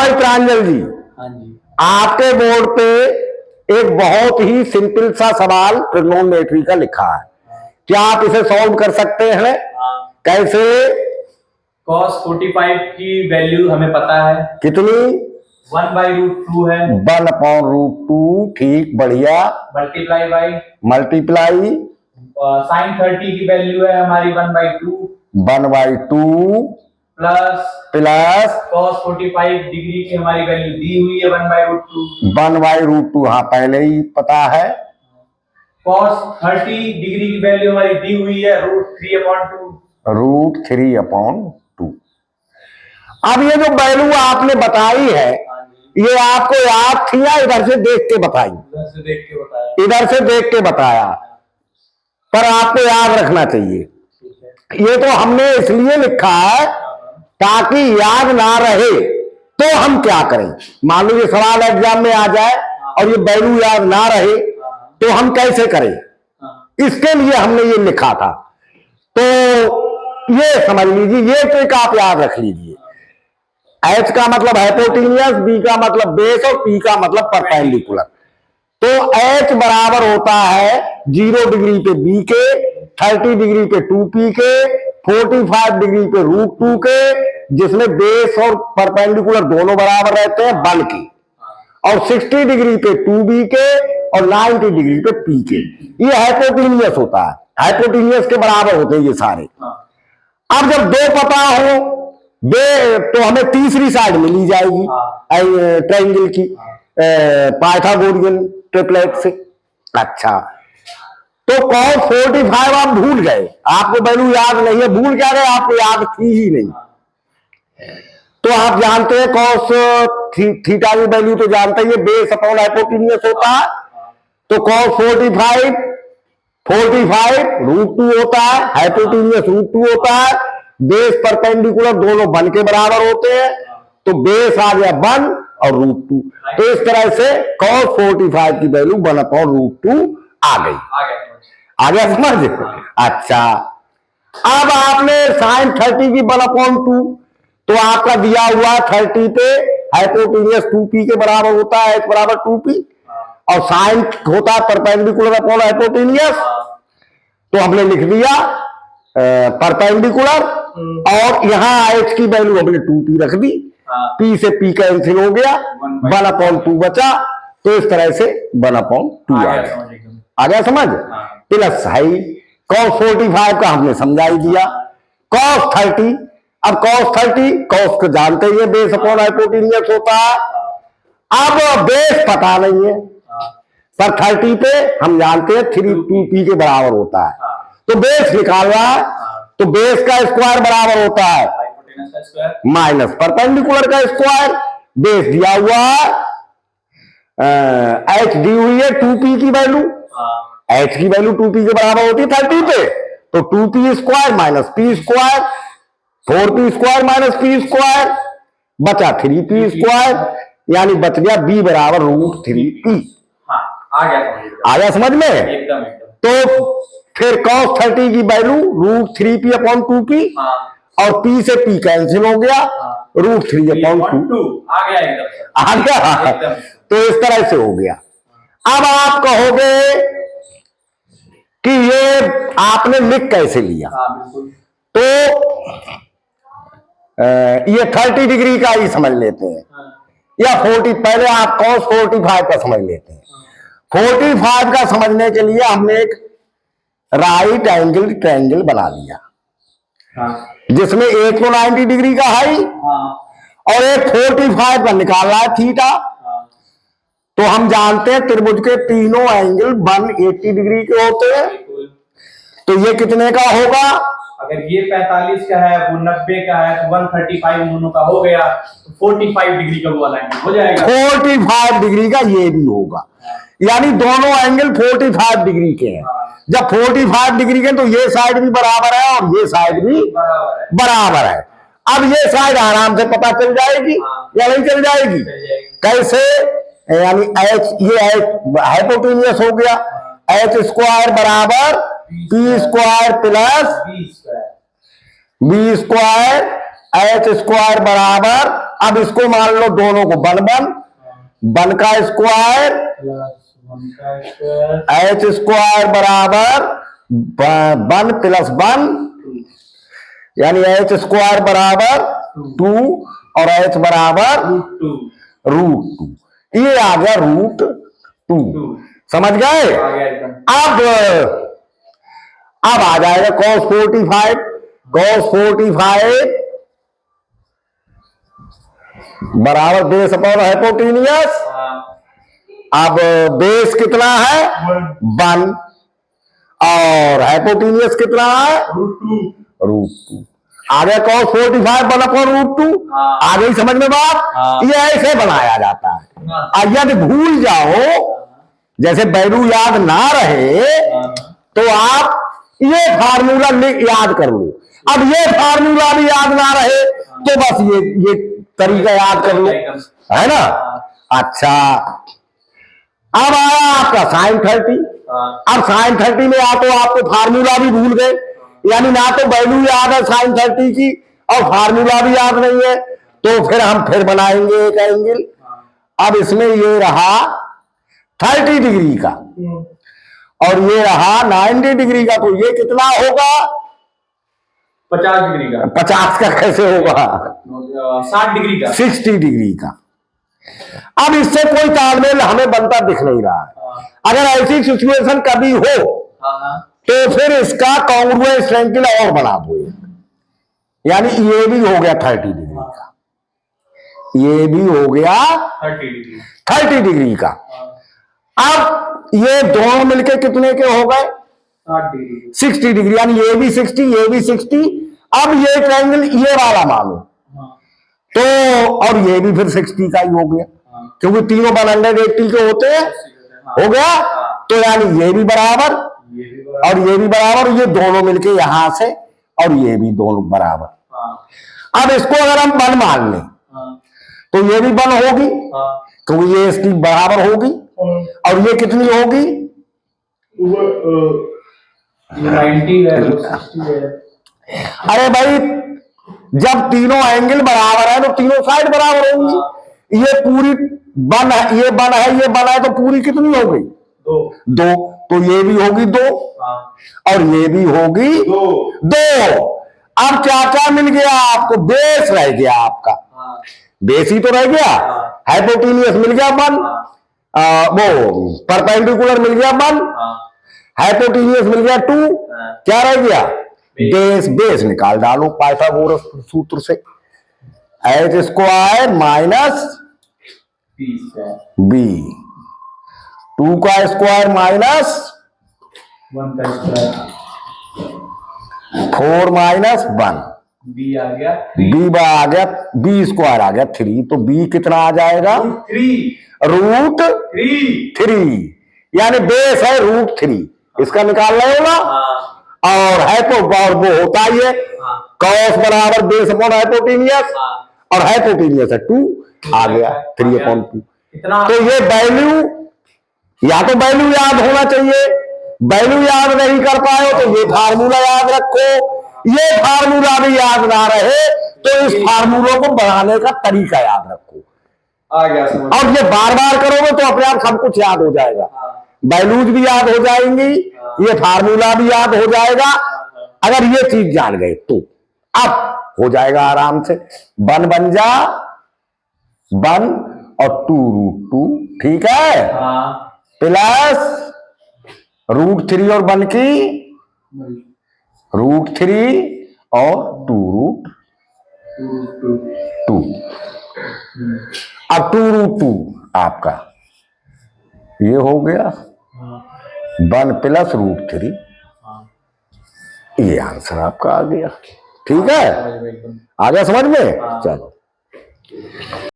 भाई प्रांजल जी, हाँ जी, आपके बोर्ड पे एक बहुत ही सिंपल सा सवाल ट्रिग्नोमेट्री का लिखा है। क्या आप इसे सॉल्व कर सकते हैं? कैसे? cos 45 की वैल्यू हमें पता है कितनी? 1/√2 है। 1/√2, ठीक, बढ़िया। मल्टीप्लाई sin 30 की वैल्यू है हमारी 1/2 1/2 प्लस cos 45 डिग्री की हमारी वैल्यू दी हुई है 1/√2। 1/√2, हाँ पहले ही पता है। cos 30 डिग्री की वैल्यू हमारी दी हुई है √3/2। √3/2। अब ये जो वैल्यू आपने बताई है, ये आपको याद थी या इधर से देख के बताई? इधर से देख के बताया। इधर से देख के बताया, पर आपको याद रखना चाहिए। ये तो हमने इसलिए लिखा है ताकि याद ना रहे। तो हम क्या करें? मान लो ये सवाल एग्जाम में आ जाए और ये वैल्यू याद ना रहे, तो हम कैसे करें? इसके लिए हमने ये लिखा था। तो ये समझ लीजिए, ये ट्रिक आप याद रख लीजिए। H का मतलब हाइपोटेन्यूस, B का मतलब बेस और P का मतलब परपेंडिकुलर। तो H बराबर होता है 0 डिग्री पे B के, 30 डिग्री पे 2P के, 45 डिग्री पे √2 के, जिसमें बेस और परपेंडिकुलर दोनों बराबर रहते हैं 1 के, और 60 डिग्री पे 2B के और 90 डिग्री पे P के। ये हाइपोटेन्यूस होता है, हाइपोटेन्यूस के बराबर होते हैं ये सारे। अब जब दो पता हो तो हमें तीसरी साइड मिली जाएगी ट्रायंगल की, पाइथागोरियन ट्रिपलेट से। अच्छा, तो cos 45 आप भूल गए, आपको वैल्यू याद नहीं है। भूल क्या गए? आपको याद थी ही नहीं। तो आप जानते हैं cos थीटा की वैल्यू तो जानते हैं, बेस अपॉन हाइपोटेन्यूस होता है। तो cos 45 √2 होता है, हाइपोटेन्यूस √2 होता है, बेस परपेंडिकुलर दोनों 1 के बराबर होते हैं। तो बेस आ गया 1 और √2। तो इस तरह से cos 45 की वैल्यू 1/√2 आ गई। आ गया समझ? अच्छा, अब आपने sin 30 की 1/2, तो आपका दिया हुआ 30 पे हाइपोटेन्यूस 2P के बराबर होता है, H बराबर 2P, और साइन होता है परपेंडिकुलर अपॉन हाइपोटेन्यूस। तो हमने लिख दिया परपेंडिकुलर, और यहां H की वैल्यू हमने 2P रख दी। P से P कैंसिल हो गया, 1/2 बचा। तो इस तरह से 1/2 आ गया। आ गया समझ? प्लस है cos 45 का हमने समझा ही दिया। cos 30, अब cos 30 cos को जानते ही है, बेस अपॉन हाइपोटेन्यूस होता है। अब बेस पता नहीं है, पर 30 पे हम जानते हैं 2P के बराबर होता है। तो बेस निकाल रहा है, तो बेस का स्क्वायर बराबर होता है माइनस परपेंडिकुलर का स्क्वायर। बेस दिया हुआ है, H दी हुई है 2P की वैल्यू, H की वैल्यू 2P के बराबर होती है 30 पे। तो 2P square minus P square, 4P square minus P square, बचा 3P स्क्वायर, यानी बच गया B बराबर √3P। आ गया समझ में? एकदम। तो फिर cos 30 की वैल्यू √3P/2P, और P से P कैंसिल हो गया, √3/2 आ गया एकदम। आ गया। तो इस तरह से हो गया। अब आप कहोगे कि ये आपने लिख कैसे लिया? तो ये 30 डिग्री का ही समझ लेते हैं, या 40, पहले आप cos 45 का समझ लेते हैं। 45 का समझने के लिए हमने एक राइट एंगल ट्रायंगल बना लिया, जिसमें एक तो 90 डिग्री का है और एक 45 का निकाल रहा है थीटा। तो हम जानते हैं त्रिभुज के तीनों एंगल 180 डिग्री के होते हैं। तो ये कितने का होगा? अगर ये 45 का है, वो 90 का है, तो 135 दोनों का हो गया, तो 45 डिग्री का वो वाला एंगल हो जाएगा। 45 डिग्री का ये भी होगा, यानी दोनों एंगल 45 डिग्री के हैं। जब 45 डिग्री के, तो ये साइड भी बराबर है और ये साइड भी बराबर है। अब ये साइड आराम से पता चल जाएगी या नहीं चल जाएगी? कैसे? यानी H, ये हाइपोटेन्यूस हो गया, H स्क्वायर बराबर P square plus B square H square बराबर, अब इसको मान लो दोनों को 1 का स्क्वायर प्लस 1 का स्क्वायर एच स्क्वायर बराबर 1 प्लस 1, यानी एच स्क्वायर बराबर 2 और एच बराबर √2। ये आ गया √2। समझ गए? अब आ जाएगा cos 45। cos 45 बराबर बेस अपॉन हाइपोटेनियस। अब बेस कितना है 1 और हाइपोटेनियस कितना है √2। आ गया cos 45 1 अपॉन √2। आ गई समझ में बात? ये ऐसे बनाया जाता है। और यदि भूल जाओ, जैसे वैल्यू याद ना रहे, तो आप ये फार्मूला याद कर लो। अब ये फार्मूला भी याद ना रहे तो बस ये तरीका याद कर लो, है ना? अच्छा, अब आया आपका sin 30। अब sin 30 में तो आपको फार्मूला भी भूल गए, यानी ना तो वैल्यू याद है sin 30 की और फार्मूला भी याद नहीं है, तो फिर हम फिर बनाएंगे एक एंगल। अब इसमें ये रहा 30 डिग्री का और ये रहा 90 डिग्री का, तो ये कितना होगा 50 डिग्री का। 50 का कैसे होगा 60 डिग्री का 60 डिग्री का। अब इससे कोई तालमेल हमें बनता दिख नहीं रहा है। अगर ऐसी सिचुएशन कभी हो तो फिर इसका कॉन्ग्रुएंस एंगल और बना दो, यानी ये भी हो गया 30 डिग्री का, ये भी हो गया 30 डिग्री का। अब ये दोनों मिलके कितने के हो गए 60 डिग्री, यानी ये भी 60 ये भी 60। अब ये ट्रायंगल ये वाला मानो तो, और ये भी फिर 60 का ही हो गया, क्योंकि तीनों 180 के होते हैं। हो गया, तो यानी ये भी बराबर और ये भी बराबर, ये दोनों मिलके यहां से और ये भी दोनों बराबर। अब इसको अगर हम 1 मान लें तो ये भी 1 होगी, क्योंकि ये इसकी बराबर होगी, और ये कितनी होगी 90 है। अरे भाई, जब तीनों एंगल बराबर है तो तीनों साइड बराबर होंगी। ये पूरी 1 है, ये 1 है, ये 1 है, तो पूरी कितनी हो गई 2। तो ये भी होगी 2 और ये भी होगी 2। अब क्या क्या मिल गया आपको? बेस रह गया आपका, बेस ही तो रह गया। हाइपोटेनियस मिल गया 1, वो परपेंडिकुलर मिल गया 1, हाइपोटेनियस मिल गया 2। क्या रह गया बेस। बेस निकाल डालो पाइथागोरस सूत्र से, एच स्क्वायर माइनस बी, 2 का स्क्वायर माइनस 1 का स्क्वायर 4 माइनस 1, बी आ गया आ गया, बी स्क्वायर आ गया 3। तो बी कितना आ जाएगा √3, यानी बेस है √3। इसका निकाल रहे हो ना? और हाइपो वो होता ही है कॉस बराबर बेस अपॉन हाइपोटेनियस, और हाइपोटेनियस है 2, आ गया 3/2। तो ये वैल्यू, या तो वैल्यू याद होना चाहिए, वैल्यू याद नहीं कर पाए तो ये फार्मूला याद रखो। ये फार्मूला भी याद ना रहे तो इस फार्मूलों को बनाने का तरीका याद रखो। आ गया समझ। और ये बार बार करोगे तो अपने आप सब कुछ याद हो जाएगा, वैल्यूज भी याद हो जाएंगी, ये फार्मूला भी याद हो जाएगा। अगर ये चीज जान गए तो अब हो जाएगा आराम से। 1 बन जा 1 और 2√2, ठीक है, प्लस √3 और 1 की √3 और 2√2। अब 2√2 आपका ये हो गया 1 प्लस √3, ये आंसर आपका आ गया। ठीक है, आ गया समझ में? चलो।